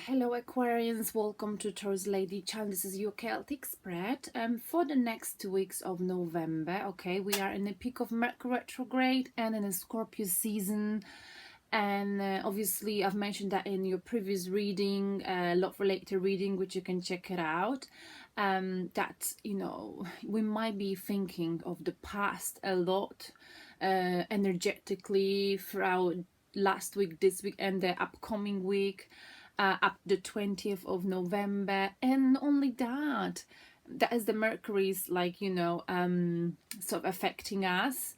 Hello Aquarians, welcome to Taurus Lady channel. This is your Celtic spread. For the next 2 weeks of November, okay, we are in the peak of Mercury retrograde and in a Scorpio season. And obviously I've mentioned that in your previous reading, love related reading, which you can check it out. That, you know, we might be thinking of the past a lot energetically throughout last week, this week, and the upcoming week. Up the 20th of November, and not only that, that is the Mercury's sort of affecting us,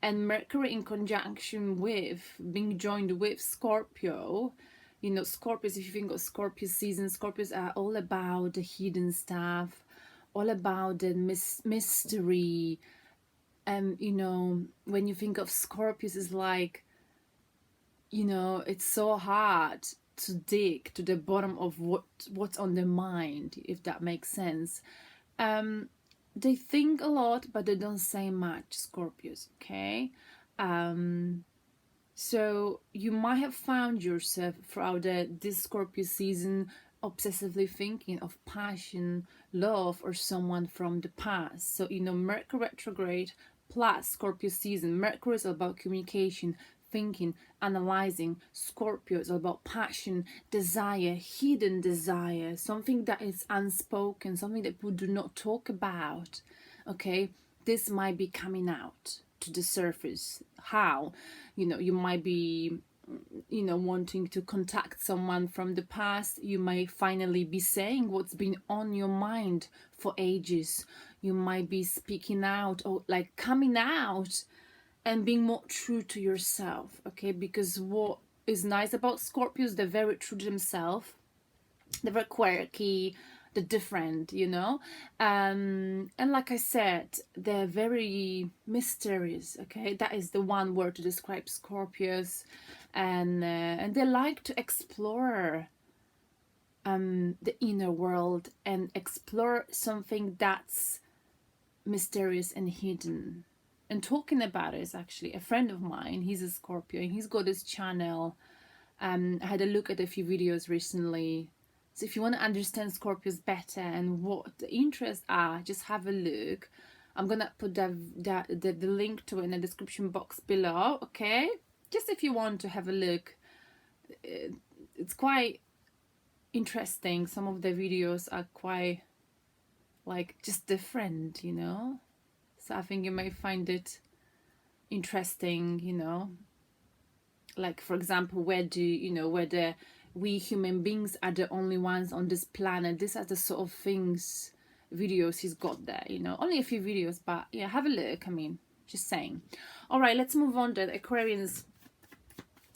and Mercury in conjunction with being joined with Scorpio. You know, Scorpios, if you think of Scorpio season, Scorpios are all about the hidden stuff, all about the mystery. You know, when you think of Scorpios, it's like, you know, it's so hard to dig to the bottom of what's on their mind, if that makes sense. They think a lot, but they don't say much, Scorpios, okay? So you might have found yourself throughout this Scorpio season obsessively thinking of passion, love, or someone from the past. So, you know, Mercury retrograde plus Scorpio season. Mercury is all about communication, thinking, analyzing. Scorpio is all about passion, desire, hidden desire, something that is unspoken, something that people do not talk about. Okay, this might be coming out to the surface. How? You know, you might be, you know, wanting to contact someone from the past. You might finally be saying what's been on your mind for ages. You might be speaking out, or like coming out and being more true to yourself, okay? Because what is nice about Scorpios, they're very true to themselves. They're very quirky, they're different, you know? And like I said, they're very mysterious, okay? That is the one word to describe Scorpios. And they like to explore the inner world and explore something that's mysterious and hidden. And talking about it is actually a friend of mine. He's a Scorpio and he's got this channel. I had a look at a few videos recently. So if you want to understand Scorpios better and what the interests are, just have a look. I'm gonna put the link to it in the description box below, okay? Just if you want to have a look. It's quite interesting. Some of the videos are quite like just different, you know? So I think you may find it interesting, you know, like for example, whether we human beings are the only ones on this planet. These are the sort of things, videos he's got there, you know, only a few videos, but yeah, have a look. I mean, just saying. All right, let's move on to the Aquarians,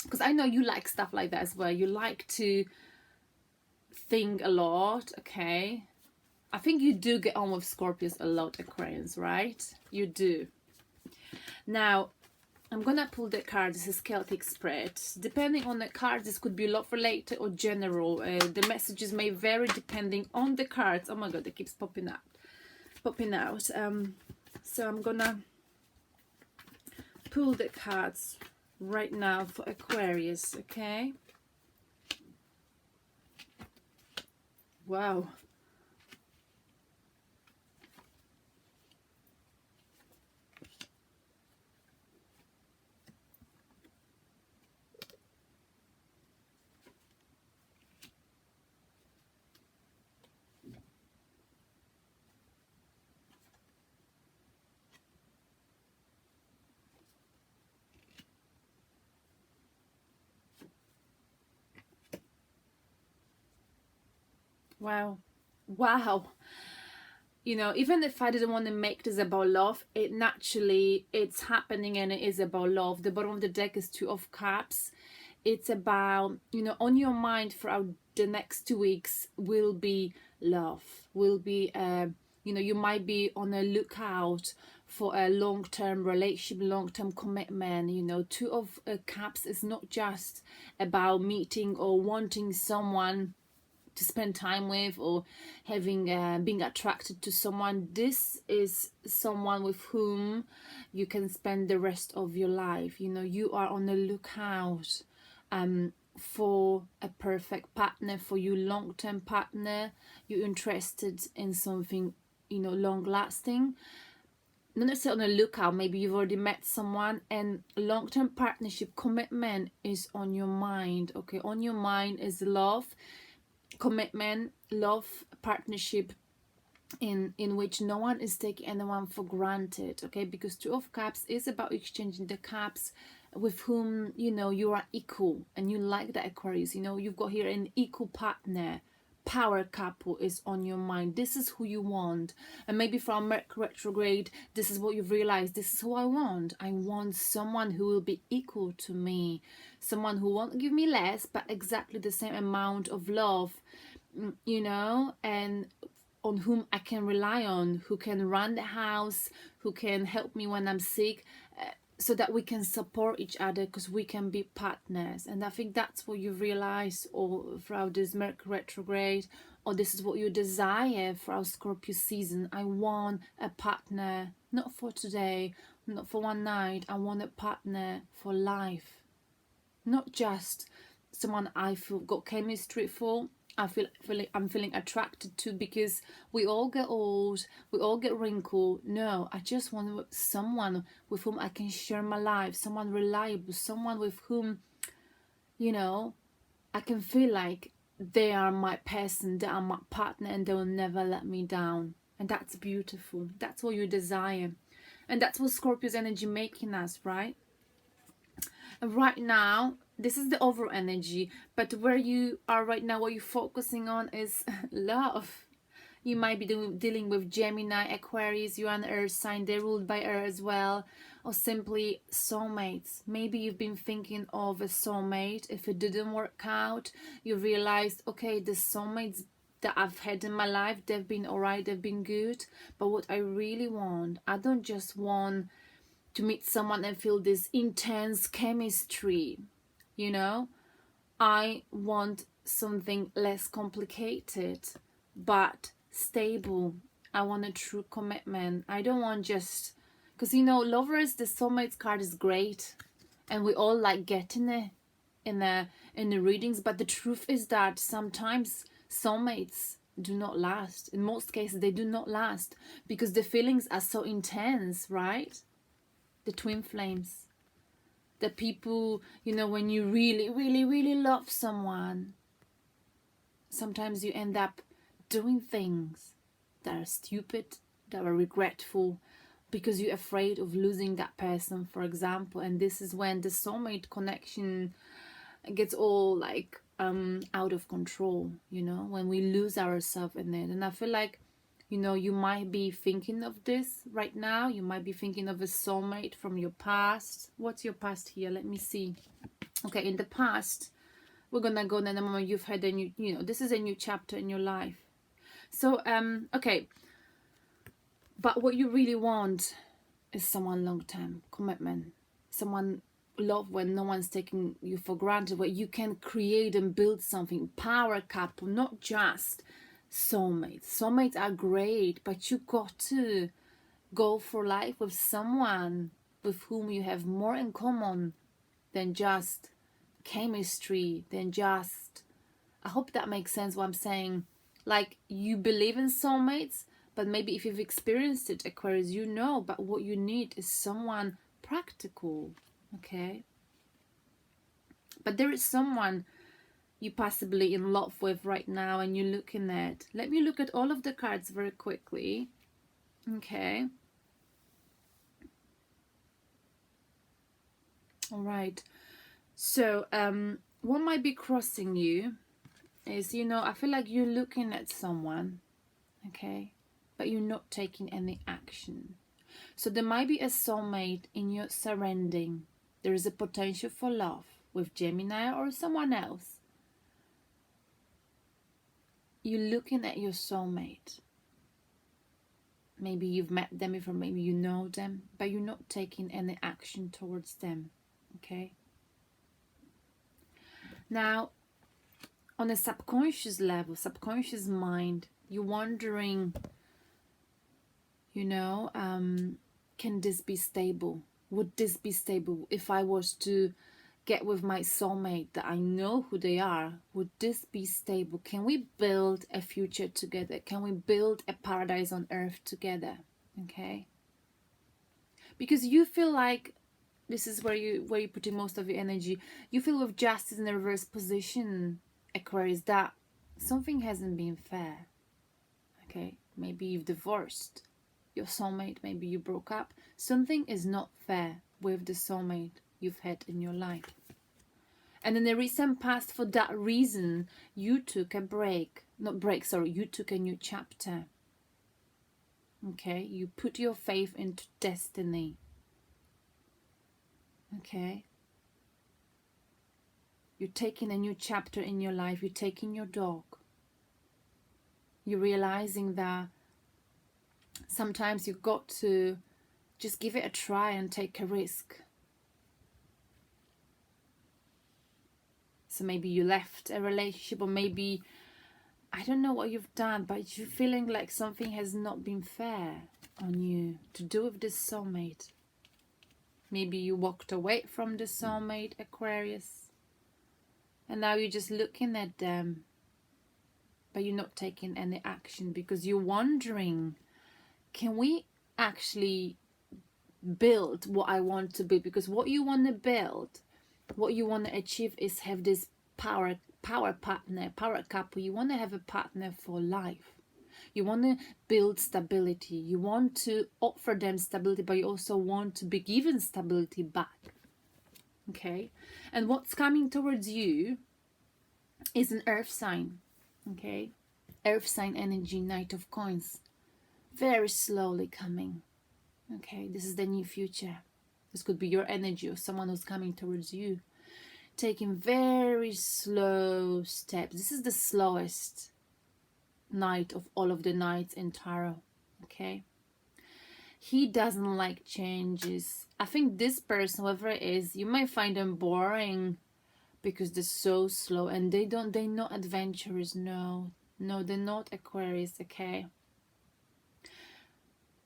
because I know you like stuff like that as well. You like to think a lot, okay? I think you do get on with Scorpios a lot, Aquarians, right? You do. Now, I'm gonna pull the card. This is Celtic spread. Depending on the card, this could be love related or general. The messages may vary depending on the cards. Oh my god, it keeps popping out. So I'm gonna pull the cards right now for Aquarius, okay? Wow. Wow. You know, even if I didn't want to make this about love, it's happening and it is about love. The bottom of the deck is Two of Cups. It's about, you know, on your mind throughout the next 2 weeks will be love, will be you know, you might be on a lookout for a long-term relationship, long-term commitment. You know, Two of Cups is not just about meeting or wanting someone to spend time with, or having being attracted to someone. This is someone with whom you can spend the rest of your life. You know, you are on the lookout for a perfect partner, for you long-term partner. You're interested in something, you know, long-lasting. Not necessarily on the lookout, maybe you've already met someone, and long-term partnership commitment is on your mind. Okay, on your mind is love, commitment, love, partnership, in which no one is taking anyone for granted. Okay, because Two of Cups is about exchanging the cups with whom, you know, you are equal, and you like that, Aquarius. You know, you've got here an equal partner, power couple is on your mind. This is who you want. And maybe from Mercury retrograde, this is what you've realized. This is who I want. I want someone who will be equal to me, someone who won't give me less but exactly the same amount of love, you know, and on whom I can rely on, who can run the house, who can help me when I'm sick, so that we can support each other, because we can be partners. And I think that's what you realize all throughout this Mercury retrograde, or this is what you desire for our Scorpio season. I want a partner, not for today, not for one night. I want a partner for life, not just someone I feel got chemistry for. I'm feeling attracted to because we all get old, we all get wrinkled. No, I just want someone with whom I can share my life, someone reliable, someone with whom, you know, I can feel like they are my person, they are my partner, and they will never let me down. And that's beautiful. That's what you desire. And that's what Scorpio's energy making us, right? And right now, this is the overall energy, but where you are right now, what you're focusing on is love. You might be dealing with Gemini, Aquarius, you're an earth sign, they're ruled by earth as well, or simply soulmates. Maybe you've been thinking of a soulmate. If it didn't work out, you realized, okay, the soulmates that I've had in my life, they've been alright, they've been good, but what I really want, I don't just want to meet someone and feel this intense chemistry, you know. I want something less complicated but stable. I want a true commitment. I don't want just, because, you know, lovers, the soulmates card is great and we all like getting it in the readings, but the truth is that sometimes soulmates do not last. In most cases they do not last because the feelings are so intense, right? The twin flames, the people, you know, when you really, really, really love someone, sometimes you end up doing things that are stupid, that are regretful, because you're afraid of losing that person, for example. And this is when the soulmate connection gets all like out of control, you know, when we lose ourselves in it. And I feel like, you know, you might be thinking of this right now. You might be thinking of a soulmate from your past. What's your past here? Let me see. Okay, in the past, we're gonna go in the moment you've had a new, you know, this is a new chapter in your life. So, okay. But what you really want is someone long-term commitment. Someone love when no one's taking you for granted, where you can create and build something. Power couple, not just soulmates. Soulmates are great, but you got to go for life with someone with whom you have more in common than just chemistry, than just, I hope that makes sense what I'm saying. Like, you believe in soulmates, but maybe if you've experienced it, Aquarius, you know, but what you need is someone practical, okay? But there is someone you're possibly in love with right now and you're looking at. Let me look at all of the cards very quickly. Okay. All right. So, what might be crossing you is, you know, I feel like you're looking at someone, okay, but you're not taking any action. So there might be a soulmate in your surrounding. There is a potential for love with Gemini or someone else. You're looking at your soulmate. Maybe you've met them before, maybe you know them, but you're not taking any action towards them, okay? Now, on a subconscious level, subconscious mind, you're wondering, you know, can this be stable? Would this be stable if I was to get with my soulmate that I know who they are? Would this be stable? Can we build a future together? Can we build a paradise on earth together? Okay. Because you feel like this is where you put in most of your energy. You feel with justice in the reverse position, Aquarius, that something hasn't been fair. Okay. Maybe you've divorced your soulmate, maybe you broke up. Something is not fair with the soulmate you've had in your life. And in the recent past, for that reason, you took a you took a new chapter. Okay, you put your faith into destiny. Okay. You're taking a new chapter in your life. You're taking your dog. You're realizing that sometimes you've got to just give it a try and take a risk. So maybe you left a relationship, or maybe, I don't know what you've done, but you're feeling like something has not been fair on you to do with this soulmate. Maybe you walked away from the soulmate, Aquarius, and now you're just looking at them, but you're not taking any action because you're wondering, can we actually build what I want to build? Because what you want to build, what you want to achieve is have this power partner, power couple. You want to have a partner for life. You want to build stability. You want to offer them stability, but you also want to be given stability back. Okay? And what's coming towards you is an earth sign. Okay? Earth sign energy, Knight of Coins. Very slowly coming. Okay? This is the new future. This could be your energy or someone who's coming towards you. Taking very slow steps. This is the slowest night of all of the nights in tarot. Okay. He doesn't like changes. I think this person, whoever it is, you might find them boring because they're so slow and they're not adventurous. No, they're not Aquarius. Okay.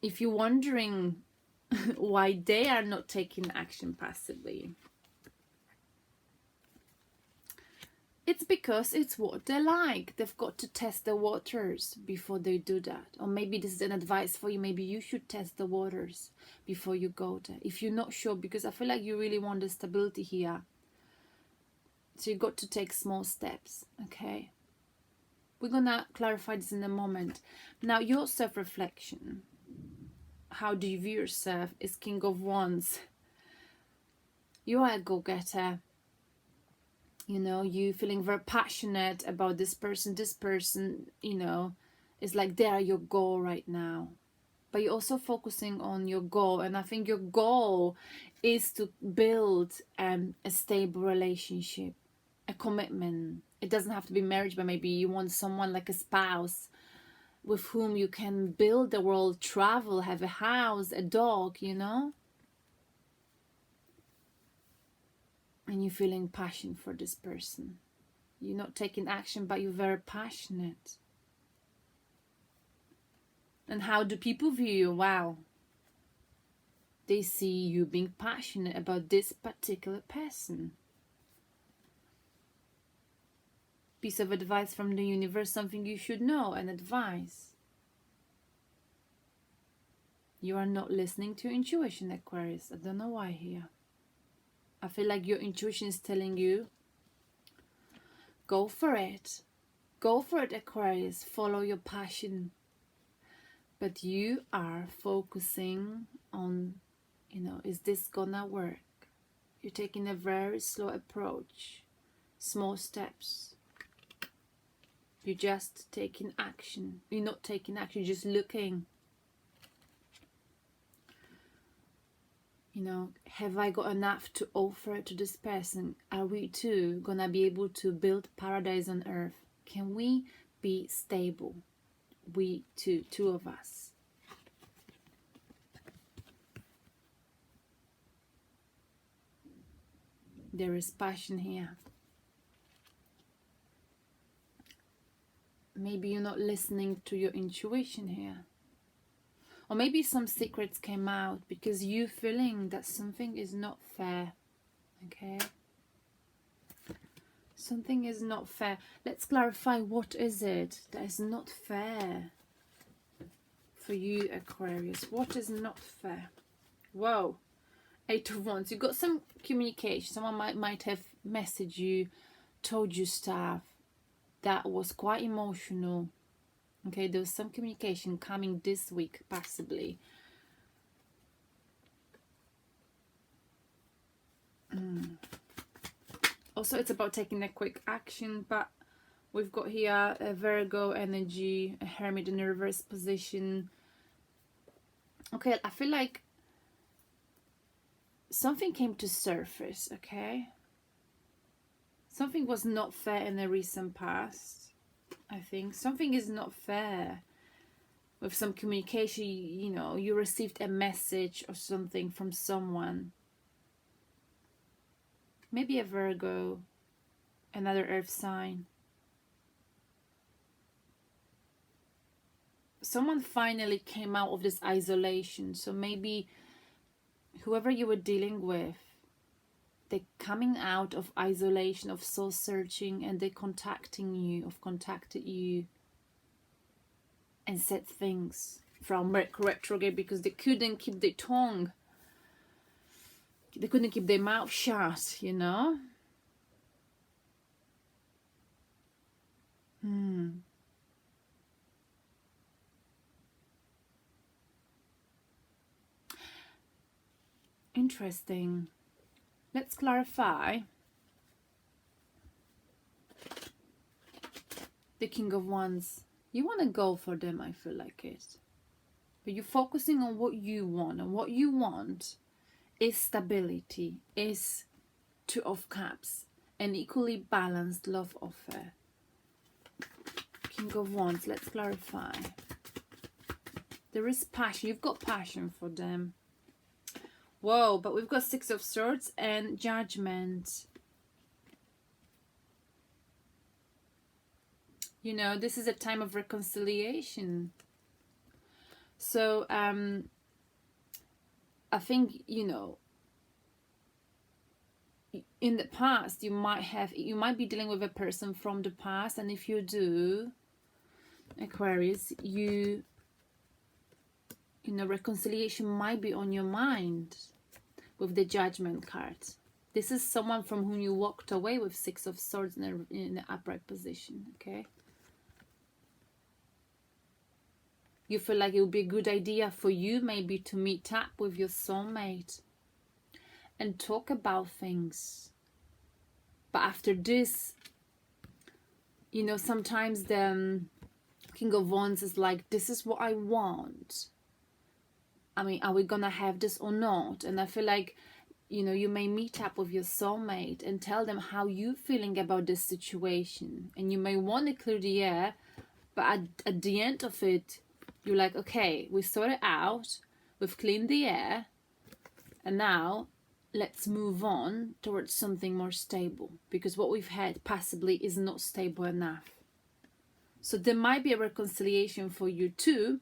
If you're wondering why they are not taking action passively, it's because it's what they like. They've got to test the waters before they do that. Or maybe this is an advice for you. Maybe you should test the waters before you go there. If you're not sure, because I feel like you really want the stability here. So you've got to take small steps, okay? We're going to clarify this in a moment. Now, your self-reflection. How do you view yourself? Is King of Wands. You are a go-getter. You know, you feeling very passionate about this person, you know, is like they are your goal right now. But you're also focusing on your goal. And I think your goal is to build a stable relationship, a commitment. It doesn't have to be marriage, but maybe you want someone like a spouse with whom you can build the world, travel, have a house, a dog, you know. And you're feeling passion for this person. You're not taking action, but you're very passionate. And how do people view you? Wow. They see you being passionate about this particular person. Piece of advice from the universe, something you should know, and advice. You are not listening to your intuition, Aquarius. I don't know why here. I feel like your intuition is telling you, go for it. Go for it, Aquarius. Follow your passion. But you are focusing on, you know, is this gonna work? You're taking a very slow approach. Small steps. You're just taking action. You're not taking action, you're just looking. You know, have I got enough to offer to this person? Are we two gonna be able to build paradise on earth? Can we be stable? We two of us. There is passion here. Maybe you're not listening to your intuition here. Or maybe some secrets came out because you feeling that something is not fair. Okay? Something is not fair. Let's clarify, what is it that is not fair for you, Aquarius? What is not fair? Whoa. 8 of Wands. You got some communication. Someone might have messaged you, told you stuff that was quite emotional. Okay, there was some communication coming this week, possibly. Also, it's about taking a quick action, but we've got here a Virgo energy, a Hermit in a reverse position. Okay, I feel like something came to surface, okay? Something was not fair in the recent past, I think. Something is not fair with some communication. You know, you received a message or something from someone. Maybe a Virgo, another earth sign. Someone finally came out of this isolation. So maybe whoever you were dealing with, they're coming out of isolation, of soul searching, and they're contacted you and said things from Mercury retrograde because they couldn't keep their tongue. They couldn't keep their mouth shut, you know? Interesting. Let's clarify. The King of Wands. You want to go for them, I feel like it. But you're focusing on what you want. And what you want is stability, is Two of Cups, an equally balanced love affair. King of Wands, let's clarify. There is passion. You've got passion for them. Whoa, but we've got Six of Swords and Judgment. You know, this is a time of reconciliation. So, I think, you know, in the past, you might be dealing with a person from the past. And if you do, Aquarius, you know, reconciliation might be on your mind with the Judgment card. This is someone from whom you walked away with Six of Swords in an upright position, okay? You feel like it would be a good idea for you maybe to meet up with your soulmate and talk about things. But after this, you know, sometimes the King of Wands is like, this is what I want. I mean, are we gonna have this or not? And I feel like, you know, you may meet up with your soulmate and tell them how you're feeling about this situation. And you may want to clear the air, but at the end of it, you're like, okay, we sort it out, we've cleaned the air, and now let's move on towards something more stable. Because what we've had possibly is not stable enough. So there might be a reconciliation for you too,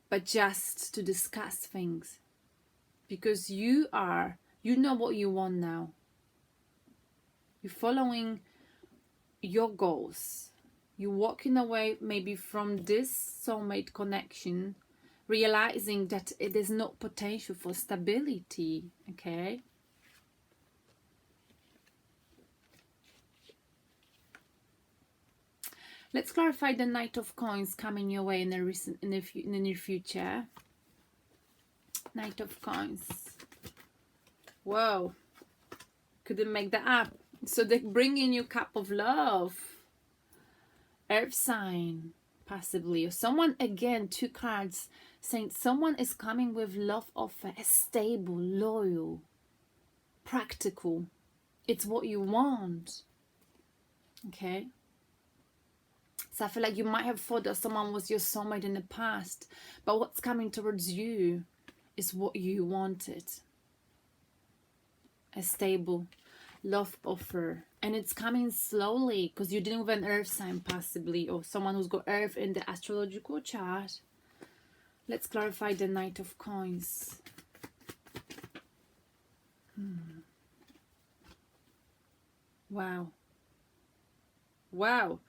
but just to discuss things, because you know what you want now. You're following your goals. You're walking away maybe from this soulmate connection, realizing that there's no potential for stability, okay? Let's clarify the Knight of Coins coming your way in the near future. Knight of Coins. Whoa. Couldn't make that up. So they bring in your Cup of Love. Earth sign, possibly. Or someone, again, 2 cards, saying someone is coming with love offer. A stable, loyal, practical. It's what you want. Okay? So I feel like you might have thought that someone was your soulmate in the past, but what's coming towards you is what you wanted. A stable love offer. And it's coming slowly because you're dealing with an earth sign possibly, or someone who's got earth in the astrological chart. Let's clarify the Knight of Coins. Wow. Wow.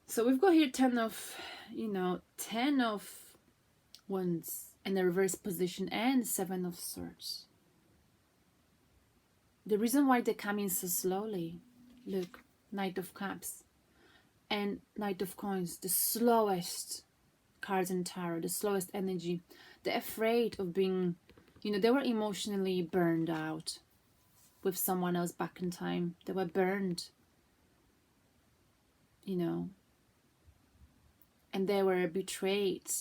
So we've got here 10 of, 10 of Wands in the reverse position and 7 of Swords. The reason why they come in so slowly, look, Knight of Cups and Knight of Coins, the slowest cards in tarot, the slowest energy. They're afraid of being, they were emotionally burned out with someone else back in time. They were burned, and they were betrayed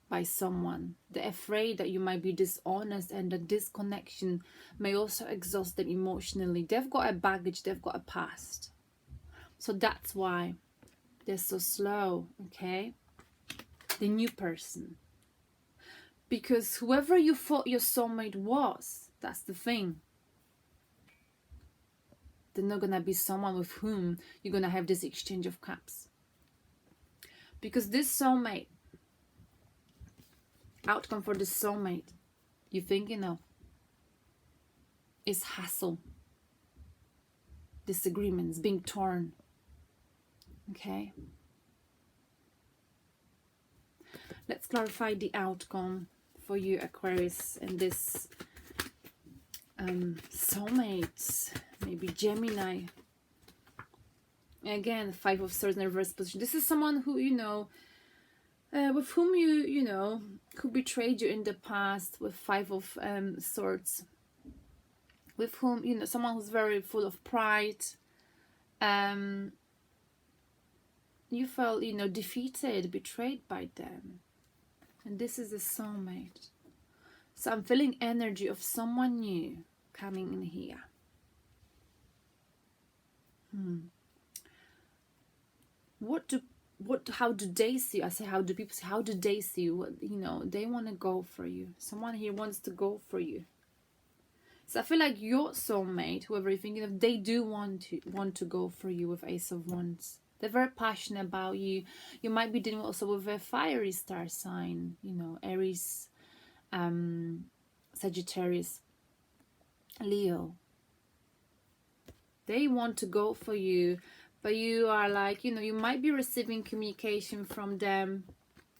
by someone. They're afraid that you might be dishonest and that this connection may also exhaust them emotionally. They've got a baggage, they've got a past. So that's why they're so slow, okay? The new person. Because whoever you thought your soulmate was, that's the thing. They're not going to be someone with whom you're going to have this exchange of cups. Because this soulmate, outcome for this soulmate you're thinking of is hassle, disagreements, being torn. Okay? Let's clarify the outcome for you, Aquarius, and this soulmates, maybe Gemini. Again, 5 of Swords in reverse position. This is someone who, with whom who betrayed you in the past, with 5 of Swords. With whom, someone who's very full of pride. You felt, defeated, betrayed by them. And this is a soulmate. So I'm feeling energy of someone new coming in here. How do they see you? I say, how do people see? How do they see you? They want to go for you. Someone here wants to go for you. So I feel like your soulmate, whoever you're thinking of, they do want to go for you with Ace of Wands. They're very passionate about you. You might be dealing also with a fiery star sign, Aries, Sagittarius, Leo. They want to go for you, but you are like, you might be receiving communication from them,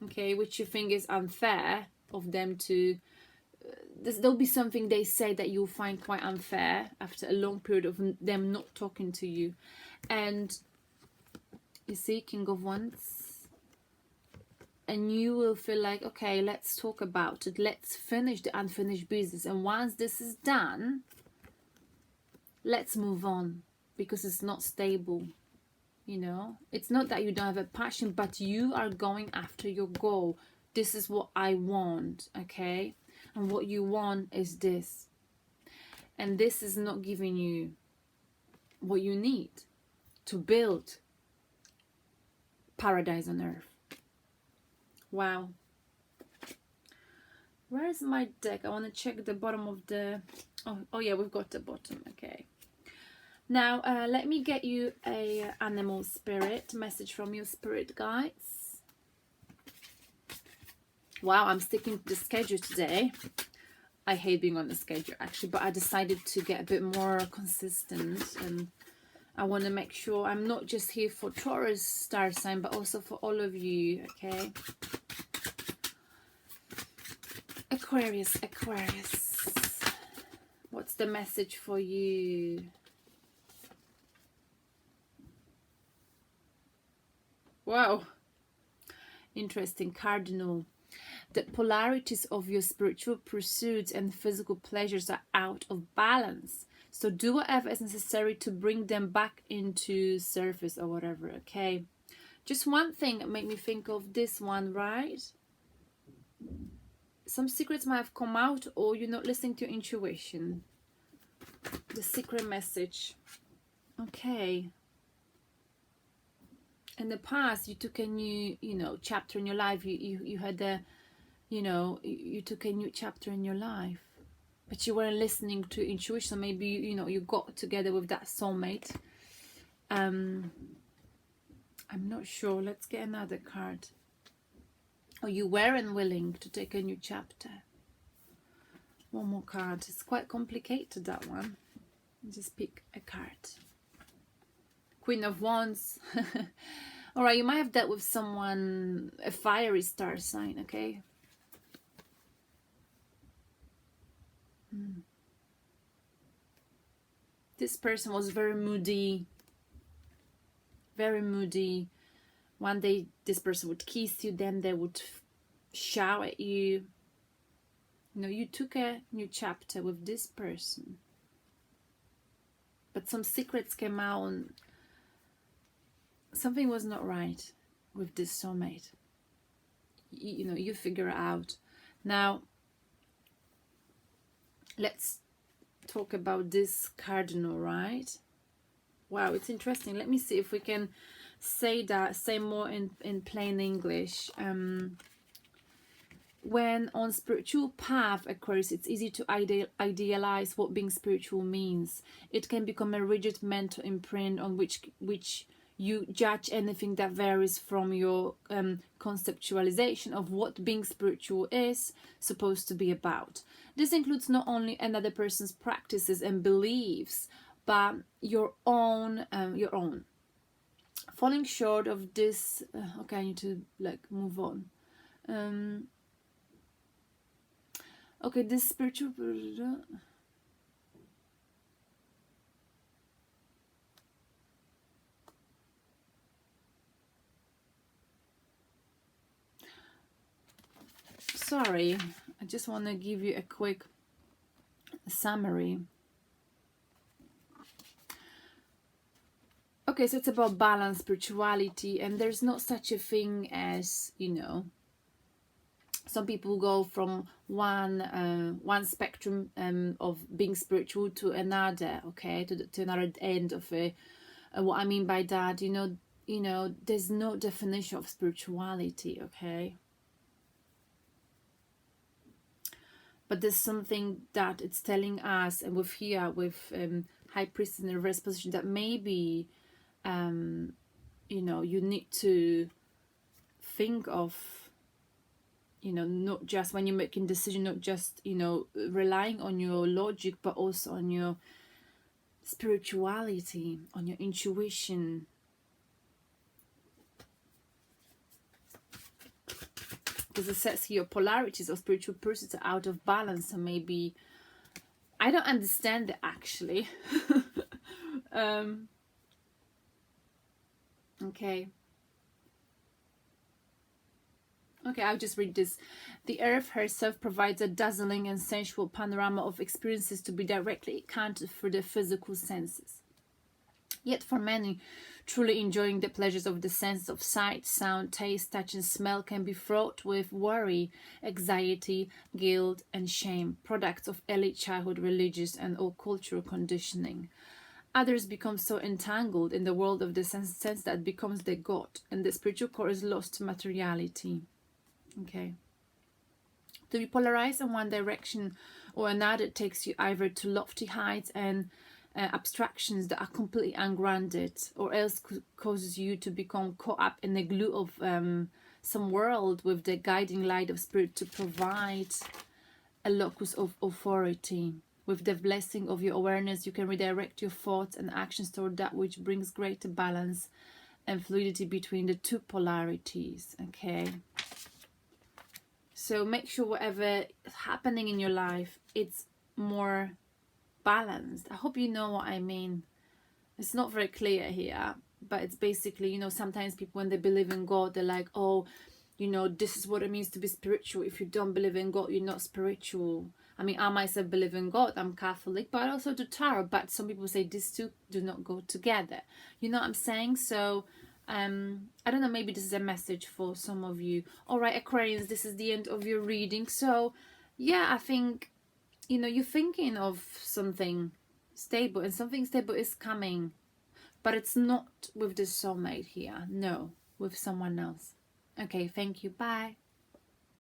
okay, which you think is unfair of them to. There'll be something they say that you'll find quite unfair after a long period of them not talking to you. And you see, King of Wands, and you will feel like, okay, let's talk about it. Let's finish the unfinished business. And once this is done, let's move on, because it's not stable. It's not that you don't have a passion, but you are going after your goal. This is what I want, okay? And what you want is this. And this is not giving you what you need to build paradise on earth. Wow. Where is my deck? I want to check the bottom of the... Oh yeah, we've got the bottom. Okay. Now, let me get you a animal spirit message from your spirit guides. Wow, I'm sticking to the schedule today. I hate being on the schedule, actually, but I decided to get a bit more consistent, and I want to make sure I'm not just here for Taurus star sign, but also for all of you, okay? Aquarius, what's the message for you? Wow, interesting. Cardinal. The polarities of your spiritual pursuits and physical pleasures are out of balance. So do whatever is necessary to bring them back into surface or whatever, okay? Just one thing that made me think of this one, right? Some secrets might have come out, or you're not listening to your intuition. The secret message. Okay. In the past, you took a new, chapter in your life. You had a, you took a new chapter in your life, but you weren't listening to intuition. Maybe, you got together with that soulmate. I'm not sure. Let's get another card. Or you weren't willing to take a new chapter. One more card. It's quite complicated, that one. Just pick a card. Queen of Wands. All right, you might have dealt with someone, a fiery star sign, okay? This person was very moody. Very moody. One day this person would kiss you, then they would shout at you. You know, you took a new chapter with this person. But some secrets came out and something was not right with this soulmate. You know, you figure it out. Now, let's talk about this cardinal, right? Wow, it's interesting. Let me see if we can say more in plain English. When on spiritual path, Aquarius, it's easy to idealize what being spiritual means. It can become a rigid mental imprint on which you judge anything that varies from your conceptualization of what being spiritual is supposed to be about. This includes not only another person's practices and beliefs, but your own. Falling short of this, okay, I need to move on. Okay, this spiritual. Sorry, I just want to give you a quick summary. Okay, so it's about balance, spirituality, and there's not such a thing as, you know, some people go from one spectrum of being spiritual to another, okay, to another end of it. What I mean by that, you know, there's no definition of spirituality, okay? But there's something that it's telling us, and with High Priestess in the reverse position, that maybe, you know, you need to think of, you know, not just when you're making decisions, not just, you know, relying on your logic, but also on your spirituality, on your intuition. Because it says here polarities of spiritual pursuits are out of balance, so maybe I don't understand it actually. Okay, I'll just read this. The earth herself provides a dazzling and sensual panorama of experiences to be directly encountered through the physical senses. Yet for many, truly enjoying the pleasures of the senses of sight, sound, taste, touch and smell can be fraught with worry, anxiety, guilt and shame, products of early childhood religious and or cultural conditioning. Others become so entangled in the world of the sense that it becomes their God, and the spiritual core is lost to materiality. Okay. To be polarized in one direction or another takes you either to lofty heights and abstractions that are completely ungrounded, or else causes you to become caught up in the glue of some world with the guiding light of spirit to provide a locus of authority. With the blessing of your awareness, you can redirect your thoughts and actions toward that which brings greater balance and fluidity between the two polarities. Okay, so make sure whatever is happening in your life, it's more balanced. I hope you know what I mean. It's not very clear here, but it's basically, you know, sometimes people, when they believe in God, they're like, oh, you know, this is what it means to be spiritual. If you don't believe in God, you're not spiritual. I mean, I myself believe in God. I'm Catholic, but I also do tarot. But some people say these two do not go together. You know what I'm saying? So, I don't know, maybe this is a message for some of you. All right, Aquarians, this is the end of your reading. So, yeah, I think, you know, you're thinking of something stable, and something stable is coming. But it's not with this soulmate here. No, with someone else. Okay, thank you. Bye.